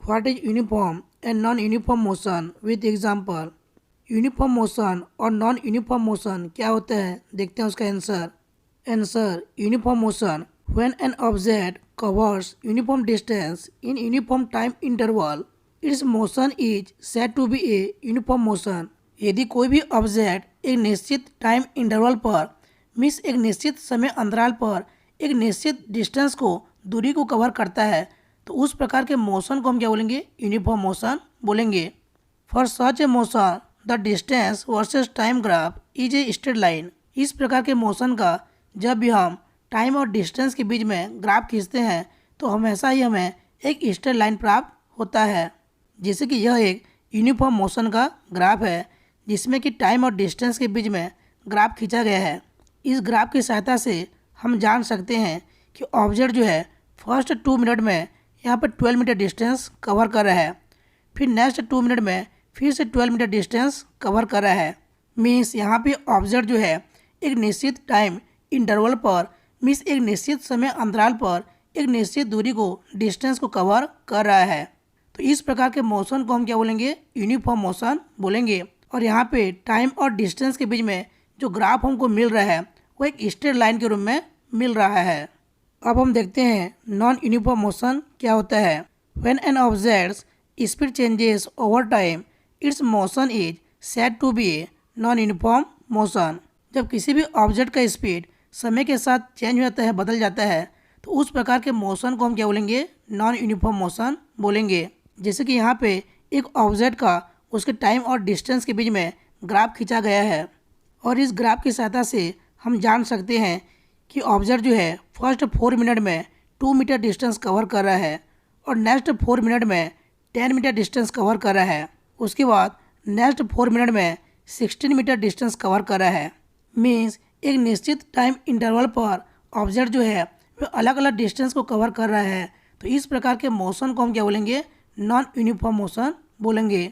What is uniform and non uniform motion with example. Uniform motion और non uniform motion क्या होता है, देखते हैं उसका answer. Answer, uniform motion when an object covers uniform distance in uniform time interval its motion is said to be a uniform motion. यदि कोई भी ऑब्जेक्ट एक निश्चित टाइम इंटरवल पर मीन्स एक निश्चित समय अंतराल पर एक निश्चित डिस्टेंस को दूरी को कवर करता है तो उस प्रकार के मोशन को हम क्या बोलेंगे, यूनिफॉर्म मोशन बोलेंगे। For such A motion the distance versus time graph is a straight line. इस प्रकार के मोशन का जब भी हम टाइम और डिस्टेंस के बीच में ग्राफ खींचते हैं तो हमेशा ही हमें एक स्ट्रेट लाइन प्राप्त होता है। जैसे कि यह एक यूनिफॉर्म मोशन का ग्राफ है जिसमें कि टाइम और डिस्टेंस के बीच में ग्राफ खींचा गया है। इस ग्राफ की सहायता से हम जान सकते हैं कि ऑब्जेक्ट जो है फर्स्ट 2 मिनट में यहाँ पर 12 मीटर डिस्टेंस कवर कर रहा है, फिर नेक्स्ट 2 मिनट में फिर से 12 मीटर डिस्टेंस कवर कर रहा है। मीन्स यहाँ पे ऑब्जेक्ट जो है एक निश्चित टाइम इंटरवल पर मीन्स एक निश्चित समय अंतराल पर एक निश्चित दूरी को डिस्टेंस को कवर कर रहा है। तो इस प्रकार के मोशन को हम क्या बोलेंगे, यूनिफॉर्म मोशन बोलेंगे। और यहाँ पे टाइम और डिस्टेंस के बीच में जो ग्राफ हमको मिल रहा है वो एक स्ट्रेट लाइन के रूप में मिल रहा है। अब हम देखते हैं नॉन यूनिफॉर्म मोशन क्या होता है। When an object's speed changes over time its motion is said to be a non uniform motion. जब किसी भी ऑब्जेक्ट का स्पीड समय के साथ चेंज हो जाता है, बदल जाता है, तो उस प्रकार के मोशन को हम क्या बोलेंगे, नॉन यूनिफॉर्म मोशन बोलेंगे। जैसे कि यहाँ पे एक ऑब्जेक्ट का उसके टाइम और डिस्टेंस के बीच में ग्राफ खींचा गया है और इस ग्राफ की सहायता से हम जान सकते हैं कि ऑब्जेक्ट जो है फर्स्ट 4 मिनट में 2 मीटर डिस्टेंस कवर कर रहा है और नेक्स्ट 4 मिनट में 10 मीटर डिस्टेंस कवर कर रहा है। उसके बाद नेक्स्ट 4 मिनट में 16 मीटर डिस्टेंस कवर कर रहा है। मीन्स एक निश्चित टाइम इंटरवल पर ऑब्जेक्ट जो है वो अलग अलग डिस्टेंस को कवर कर रहा है। तो इस प्रकार के मोशन को हम क्या बोलेंगे, नॉन यूनिफॉर्म मोशन बोलेंगे।